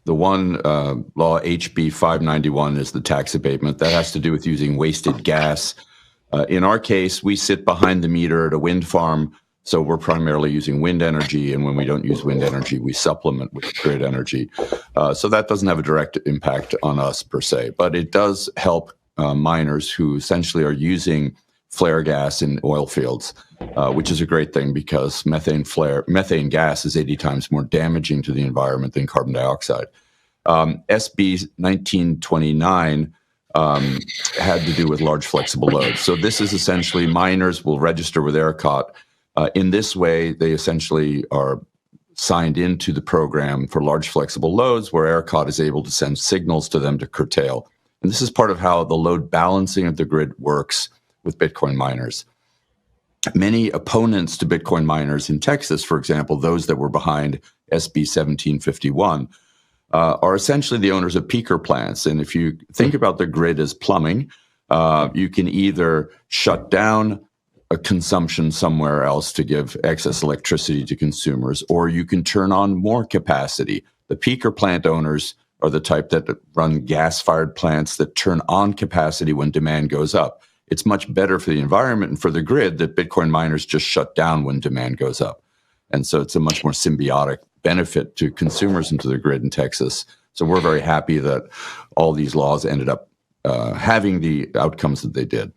The one law, HB 591, is the tax abatement. That has to do with using wasted gas. In our case, we sit behind the meter at a wind farm, so we're primarily using wind energy, and when we don't use wind energy, we supplement with grid energy. So that doesn't have a direct impact on us per se, but it does help miners who essentially are using flare gas in oil fields, which is a great thing because methane gas is 80 times more damaging to the environment than carbon dioxide. SB 1929 had to do with large flexible loads. So this is essentially miners will register with ERCOT. In this way, they essentially are signed into the program for large flexible loads where ERCOT is able to send signals to them to curtail. And this is part of how the load balancing of the grid works with Bitcoin miners. Many opponents to Bitcoin miners in Texas, for example, those that were behind SB 1751, are essentially the owners of peaker plants. And if you think about the grid as plumbing, you can either shut down a consumption somewhere else to give excess electricity to consumers, or you can turn on more capacity. The peaker plant owners are the type that run gas-fired plants that turn on capacity when demand goes up. It's much better for the environment and for the grid that Bitcoin miners just shut down when demand goes up. And so it's a much more symbiotic benefit to consumers and to the grid in Texas. So we're very happy that all these laws ended up having the outcomes that they did.